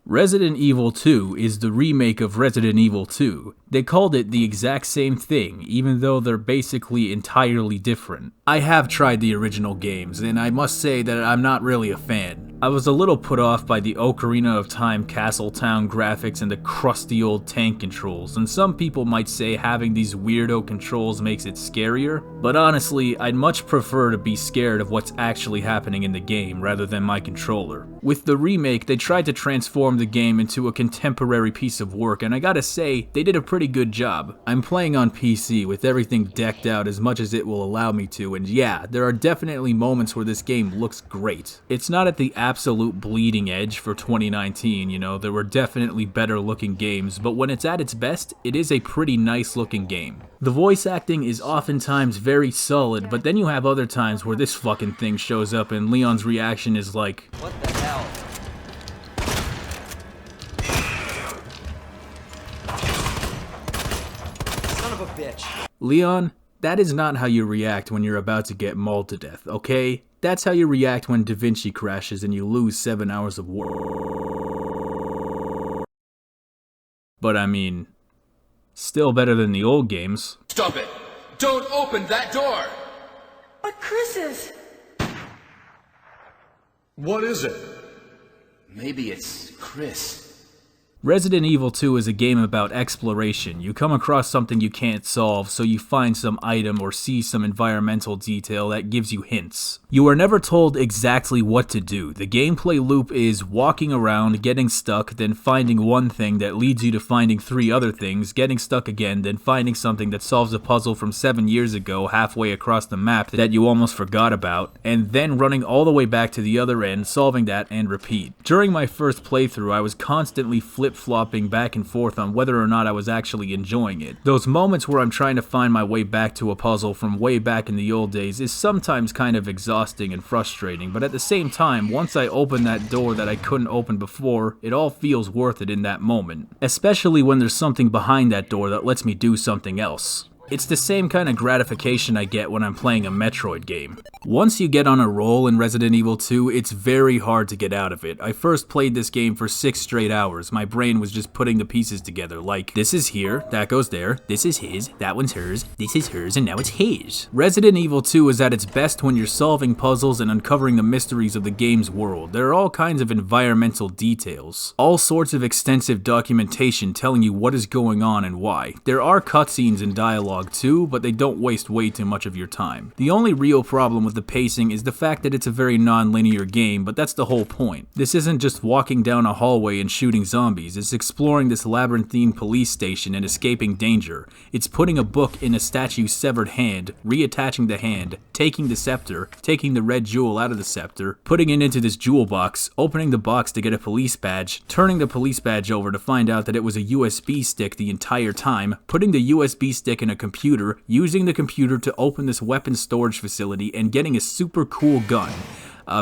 Resident Evil 2 is the remake of Resident Evil 2. They called it the exact same thing, even though they're basically entirely different. I have tried the original games, and I must say that I'm not really a fan. I was a little put off by the Ocarina of Time Castle Town graphics and the crusty old tank controls, and some people might say having these weirdo controls makes it scarier, but honestly, I'd much prefer to be scared of what's actually happening in the game rather than my controller. With the remake, they tried to transform the game into a contemporary piece of work, and I gotta say, they did a pretty good job. I'm playing on PC with everything decked out as much as it will allow me to, and yeah, there are definitely moments where this game looks great. It's not at the absolute bleeding edge for 2019, there were definitely better looking games, but when it's at its best, it is a pretty nice looking game. The voice acting is oftentimes very solid, but then you have other times where this fucking thing shows up and Leon's reaction is like, "What the hell?" Son of a bitch. Leon, that is not how you react when you're about to get mauled to death, okay? That's how you react when Da Vinci crashes and you lose 7 hours of work. But I mean, still better than the old games. Stop it! Don't open that door! But Chris is... What is it? Maybe it's Chris. Resident Evil 2 is a game about exploration. You come across something you can't solve, so you find some item or see some environmental detail that gives you hints. You are never told exactly what to do. The gameplay loop is walking around, getting stuck, then finding one thing that leads you to finding 3 other things, getting stuck again, then finding something that solves a puzzle from 7 years ago halfway across the map that you almost forgot about, and then running all the way back to the other end, solving that, and repeat. During my first playthrough, I was constantly flip-flopping back and forth on whether or not I was actually enjoying it. Those moments where I'm trying to find my way back to a puzzle from way back in the old days is sometimes kind of exhausting and frustrating, but at the same time, once I open that door that I couldn't open before, it all feels worth it in that moment. Especially when there's something behind that door that lets me do something else. It's the same kind of gratification I get when I'm playing a Metroid game. Once you get on a roll in Resident Evil 2, it's very hard to get out of it. I first played this game for 6 straight hours. My brain was just putting the pieces together, like, this is here, that goes there, this is his, that one's hers, this is hers, and now it's his. Resident Evil 2 is at its best when you're solving puzzles and uncovering the mysteries of the game's world. There are all kinds of environmental details, all sorts of extensive documentation telling you what is going on and why. There are cutscenes and dialogue too, but they don't waste way too much of your time. The only real problem with the pacing is the fact that it's a very non-linear game, but that's the whole point. This isn't just walking down a hallway and shooting zombies, it's exploring this labyrinthine police station and escaping danger. It's putting a book in a statue's severed hand, reattaching the hand, taking the scepter, taking the red jewel out of the scepter, putting it into this jewel box, opening the box to get a police badge, turning the police badge over to find out that it was a USB stick the entire time, putting the USB stick in a computer, using the computer to open this weapons storage facility, and getting a super cool gun.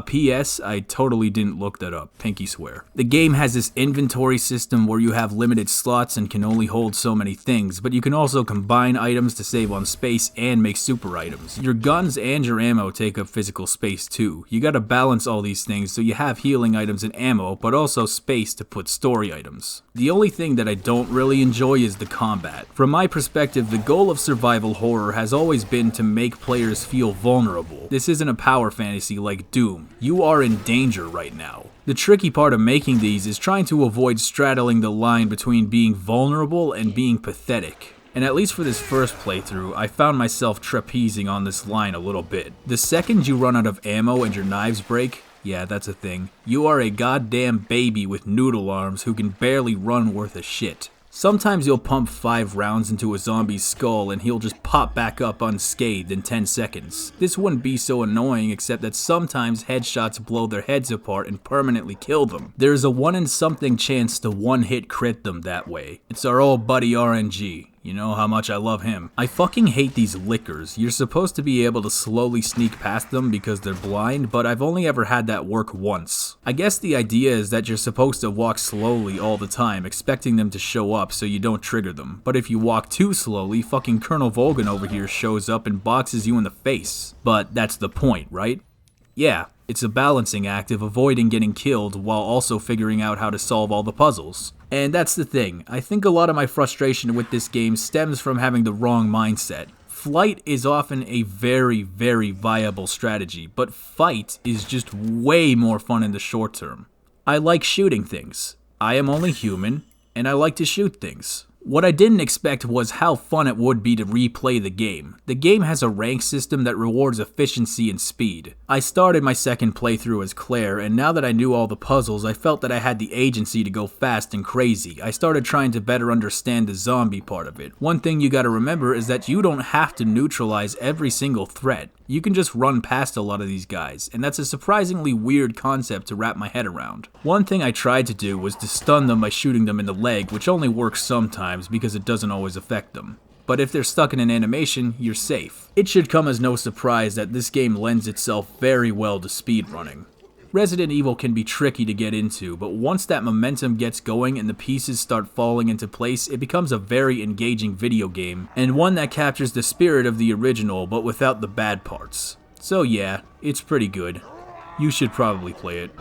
P.S. I totally didn't look that up, pinky swear. The game has this inventory system where you have limited slots and can only hold so many things, but you can also combine items to save on space and make super items. Your guns and your ammo take up physical space too. You gotta balance all these things so you have healing items and ammo, but also space to put story items. The only thing that I don't really enjoy is the combat. From my perspective, the goal of survival horror has always been to make players feel vulnerable. This isn't a power fantasy like Doom. You are in danger right now. The tricky part of making these is trying to avoid straddling the line between being vulnerable and being pathetic. And at least for this first playthrough, I found myself trapezing on this line a little bit. The second you run out of ammo and your knives break, yeah, that's a thing, you are a goddamn baby with noodle arms who can barely run worth a shit. Sometimes you'll pump 5 rounds into a zombie's skull and he'll just pop back up unscathed in 10 seconds. This wouldn't be so annoying except that sometimes headshots blow their heads apart and permanently kill them. There's a 1 in something chance to one-hit crit them that way. It's our old buddy RNG. You know how much I love him. I fucking hate these lickers. You're supposed to be able to slowly sneak past them because they're blind, but I've only ever had that work once. I guess the idea is that you're supposed to walk slowly all the time, expecting them to show up so you don't trigger them. But if you walk too slowly, fucking Colonel Volgin over here shows up and boxes you in the face. But that's the point, right? Yeah, It's a balancing act of avoiding getting killed while also figuring out how to solve all the puzzles. And that's the thing, I think a lot of my frustration with this game stems from having the wrong mindset. Flight is often a very, very viable strategy, but fight is just way more fun in the short term. I like shooting things. I am only human, and I like to shoot things. What I didn't expect was how fun it would be to replay the game. The game has a rank system that rewards efficiency and speed. I started my second playthrough as Claire, and now that I knew all the puzzles, I felt that I had the agency to go fast and crazy. I started trying to better understand the zombie part of it. One thing you gotta remember is that you don't have to neutralize every single threat. You can just run past a lot of these guys, and that's a surprisingly weird concept to wrap my head around. One thing I tried to do was to stun them by shooting them in the leg, which only works sometimes because it doesn't always affect them. But if they're stuck in an animation, you're safe. It should come as no surprise that this game lends itself very well to speedrunning. Resident Evil can be tricky to get into, but once that momentum gets going and the pieces start falling into place, it becomes a very engaging video game, and one that captures the spirit of the original but without the bad parts. So yeah, it's pretty good. You should probably play it.